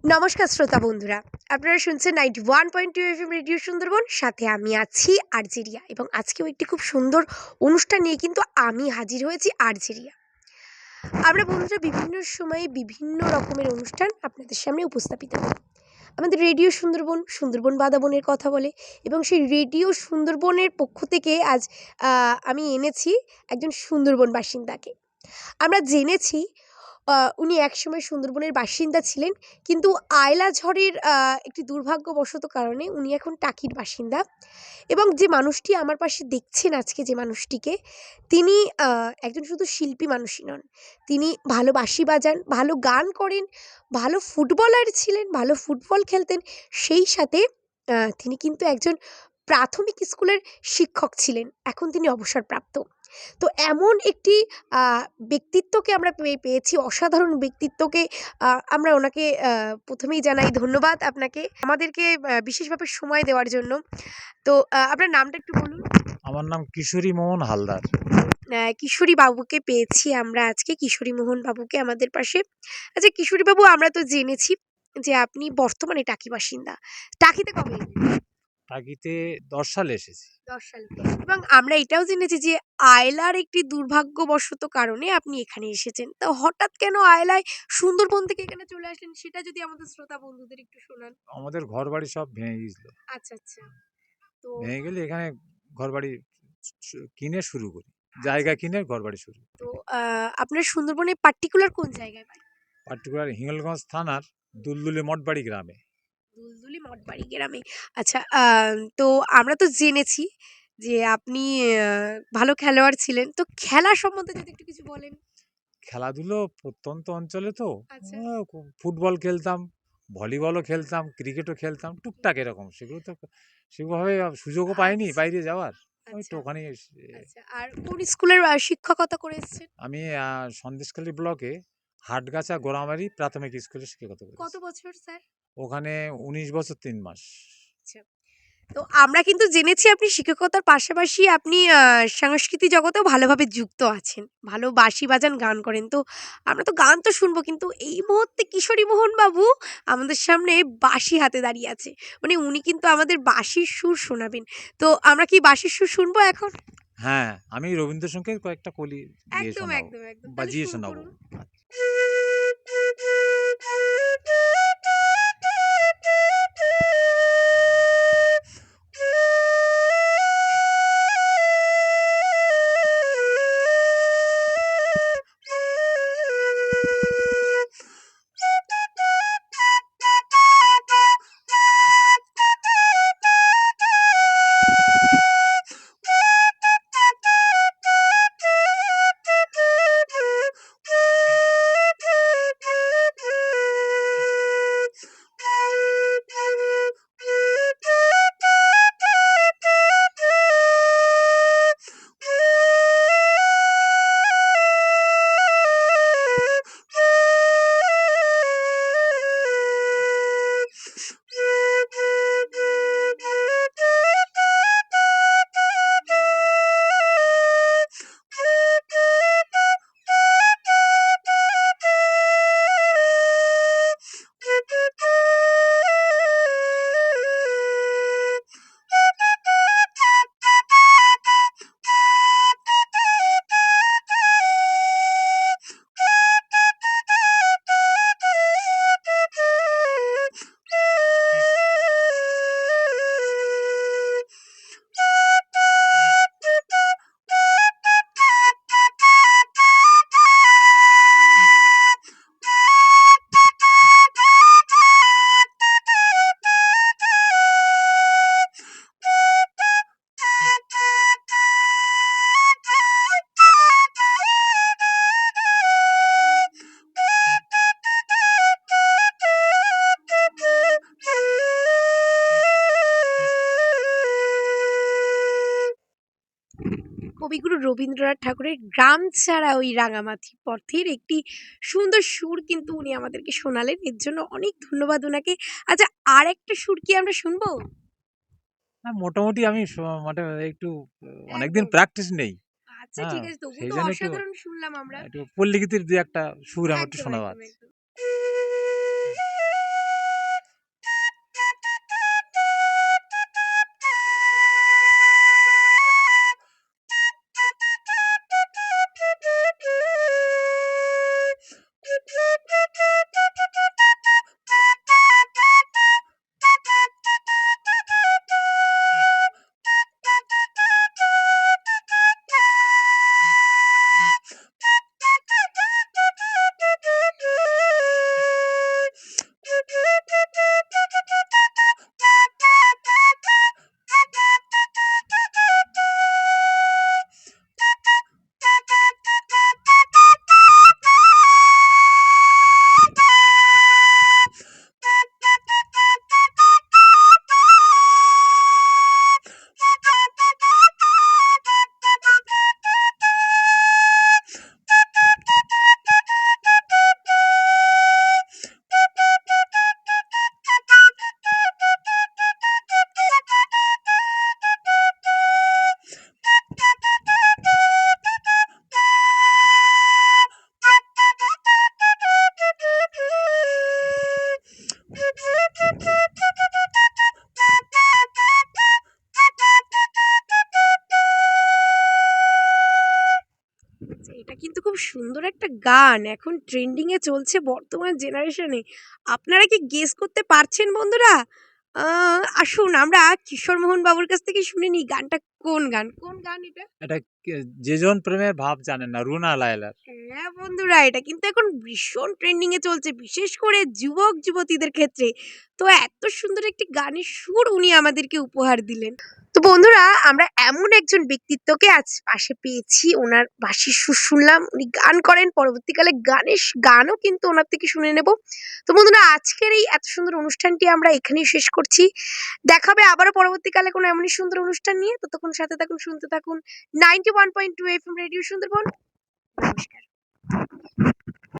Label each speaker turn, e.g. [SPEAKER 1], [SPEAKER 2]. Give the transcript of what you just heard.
[SPEAKER 1] নমস্কার শ্রোতা বন্ধুরা, আপনারা শুনছেন 91.2 FM রেডিও সুন্দরবন। সাথে আমি আছি আর্জেরিয়া, এবং আজকেও একটি খুব সুন্দর অনুষ্ঠান নিয়ে কিন্তু আমি হাজির হয়েছি আর্জেরিয়া। আমরা বন্ধুরা বিভিন্ন সময়ে বিভিন্ন রকমের অনুষ্ঠান আপনাদের সামনে উপস্থাপিত করি। আমাদের রেডিও সুন্দরবন সুন্দরবন বাদাবনের কথা বলে, এবং সেই রেডিও সুন্দরবনের পক্ষ থেকে আজ আমি এনেছি একজন সুন্দরবন বাসিন্দাকে। আমরা জেনেছি উনি একসময় সুন্দরবনের বাসিন্দা ছিলেন, কিন্তু আয়লা ঝড়ের একটি দুর্ভাগ্যবশত কারণে উনি এখন টাকির বাসিন্দা। এবং যে মানুষটি আমার পাশে দেখছেন আজকে, যে মানুষটিকে, তিনি একজন শুধু শিল্পী মানুষই নন, তিনি ভালো বাঁশি বাজান, ভালো গান করেন, ভালো ফুটবলার ছিলেন, ভালো ফুটবল খেলতেন। সেই সাথে তিনি কিন্তু একজন প্রাথমিক স্কুলের শিক্ষক ছিলেন। এখন তিনি অবসরপ্রাপ্ত। তো এমন একটি ব্যক্তিত্বকে আমরা পেয়েছি, অসাধারণ ব্যক্তিত্বকে। আমরা ওনাকে প্রথমেই জানাই ধন্যবাদ আপনাকে আমাদেরকে বিশেষভাবে সময় দেওয়ার জন্য। তো আপনার নামটা একটু বলুন।
[SPEAKER 2] আমার নাম কিশোরী মোহন হালদার।
[SPEAKER 1] কিশোরী বাবুকে পেয়েছি আমরা আজকে, কিশোরী মোহন বাবুকে আমাদের পাশে। আচ্ছা কিশোরী বাবু, আমরা তো জেনেছি যে আপনি বর্তমানে টাকি বাসিন্দা। টাকিতে কবে এলেন?
[SPEAKER 2] টাকিতে 10 সালে এসেছি।
[SPEAKER 1] 10 সালে। এবং আমরা এটাও জেনেছি যে আয়লার একটি দুর্ভাগ্যবশত কারণে আপনি এখানে এসেছেন। তো হঠাৎ কেন আয়লায় সুন্দরবন থেকে এখানে চলে আসলেন, সেটা যদি আমাদের শ্রোতা বন্ধুদের একটু শোনান।
[SPEAKER 2] আমাদের ঘরবাড়ি সব ভেঙে গিয়েছিল।
[SPEAKER 1] আচ্ছা, আচ্ছা। তো
[SPEAKER 2] ভেঙে গেলে এখানে ঘরবাড়ি কিনে শুরু করি।
[SPEAKER 1] আচ্ছা,
[SPEAKER 2] জায়গা কিনে ঘরবাড়ি শুরু।
[SPEAKER 1] তো আপনার সুন্দরবনে পার্টিকুলার কোন জায়গায় বাড়ি?
[SPEAKER 2] পার্টিকুলার হিঙ্গলগঞ্জ থানার দুলদুলি মঠবাড়ি গ্রামে।
[SPEAKER 1] দুলদুলি মঠবাড়ি গ্রামে। আচ্ছা, তো আমরা তো জেনেছি যে আপনি ভালো খেলোয়াড় ছিলেন। তো খেলা সম্বন্ধে যদি একটু কিছু বলেন।
[SPEAKER 2] খেলাধুলো প্রত্যন্ত অঞ্চলে তো
[SPEAKER 1] আচ্ছা।
[SPEAKER 2] ফুটবল খেলতাম, ভলিবলও খেলতাম, ক্রিকেটও খেলতাম, টুকটাক এরকম। সেগুলোভাবে সুযোগও পাইনি
[SPEAKER 1] আচ্ছা,
[SPEAKER 2] বাইরে যাওয়ার। ওই তো
[SPEAKER 1] আচ্ছা,
[SPEAKER 2] ওখানেই
[SPEAKER 1] আচ্ছা। আর কোন স্কুলের শিক্ষকতা করে এসেছেন?
[SPEAKER 2] আমি সন্দেশখালী ব্লকে হাটগাছা গোড়ামারি প্রাথমিক স্কুলে শিক্ষকতা
[SPEAKER 1] কত
[SPEAKER 2] করেছি।
[SPEAKER 1] বছর স্যার?
[SPEAKER 2] ওখানে ১৯ বছর ৩ মাস।
[SPEAKER 1] আচ্ছা। তো আমরা কিন্তু জেনেছি আপনি শিক্ষকতার পাশাপাশি আপনি সংস্কৃতি জগতেও ভালোভাবে যুক্ত আছেন। ভালো বাঁশি বাজান, গান করেন। তো আমরা তো গান তো শুনবো, কিন্তু এই মুহূর্তে কিশোরী মোহন বাবু আমাদের সামনে বাঁশি হাতে দাঁড়িয়ে আছে। মানে উনি কিন্তু আমাদের বাঁশির সুর শোনাবেন। তো আমরা কি বাঁশির সুর শুনবো এখন?
[SPEAKER 2] হ্যাঁ, আমি রবীন্দ্রসঙ্গীত কয়েকটা কলি গেয়ে
[SPEAKER 1] একদম,
[SPEAKER 2] শোনাবো,
[SPEAKER 1] একদম, একদম। তাহলে
[SPEAKER 2] বাজিয়ে
[SPEAKER 1] শুরু
[SPEAKER 2] শোনাবো।
[SPEAKER 1] করুন। কবিগুরু রবীন্দ্রনাথ ঠাকুরের গ্রাম ছাড়া ওই রাঙামাটি পথের একটি সুন্দর সুর কিন্তু উনি আমাদেরকে শোনালেন। এর জন্য অনেক ধন্যবাদ ওনাকে। আচ্ছা, আর একটা সুর কি আমরা শুনবো?
[SPEAKER 2] হ্যাঁ, মোটামুটি আমি মানে একটু অনেকদিন
[SPEAKER 1] একদম।
[SPEAKER 2] প্র্যাকটিস নেই।
[SPEAKER 1] আচ্ছা,
[SPEAKER 2] হ্যাঁ,
[SPEAKER 1] ঠিক আছে। তবু তো
[SPEAKER 2] সেইজন্য
[SPEAKER 1] অসাধারণ শুনলাম আমরা।
[SPEAKER 2] একটু পল্লীগীতির ২-১ টা সুর আমার একটু
[SPEAKER 1] একদম,
[SPEAKER 2] শোনাবার
[SPEAKER 1] একদম,
[SPEAKER 2] আছে।
[SPEAKER 1] একদম। সুন্দর একটা গান এখন ট্রেন্ডিং এ চলছে বর্তমান জেনারেশনে। আপনারা কি গেস করতে পারছেন বন্ধুরা? আসুন আমরা কিশোর মোহন বাবুর কাছ থেকে শুনে নিই গানটা কোন গান? কোন গান এটা?
[SPEAKER 2] এটা যেজন প্রেমের ভাব জানেন না, রুনা লায়লার।
[SPEAKER 1] হ্যাঁ বন্ধুরা, এটা কিন্তু এখন ভীষণ ট্রেন্ডিং এ চলছে, বিশেষ করে যুবক যুবতীদের ক্ষেত্রে। তো এত সুন্দর একটি গানের সুর উনি আমাদেরকে উপহার দিলেন। তো বন্ধুরা, আমরা এমন একজন ব্যক্তিত্বকে আজ পাশে পেয়েছি, ওনার বাঁশির সুর শুনলাম, উনি গান করেন, পরবর্তীকালে গানও কিন্তু ওনার থেকে শুনে নেব। তো বন্ধুরা, আজকের এই এত সুন্দর অনুষ্ঠানটি আমরা এখানেই শেষ করছি। দেখাবে আবারও পরবর্তীকালে কোনো এমনই সুন্দর অনুষ্ঠান নিয়ে। ততক্ষণ সাথে থাকুন, শুনতে থাকুন 91.2 FM রেডিও সুন্দরবন। নমস্কার।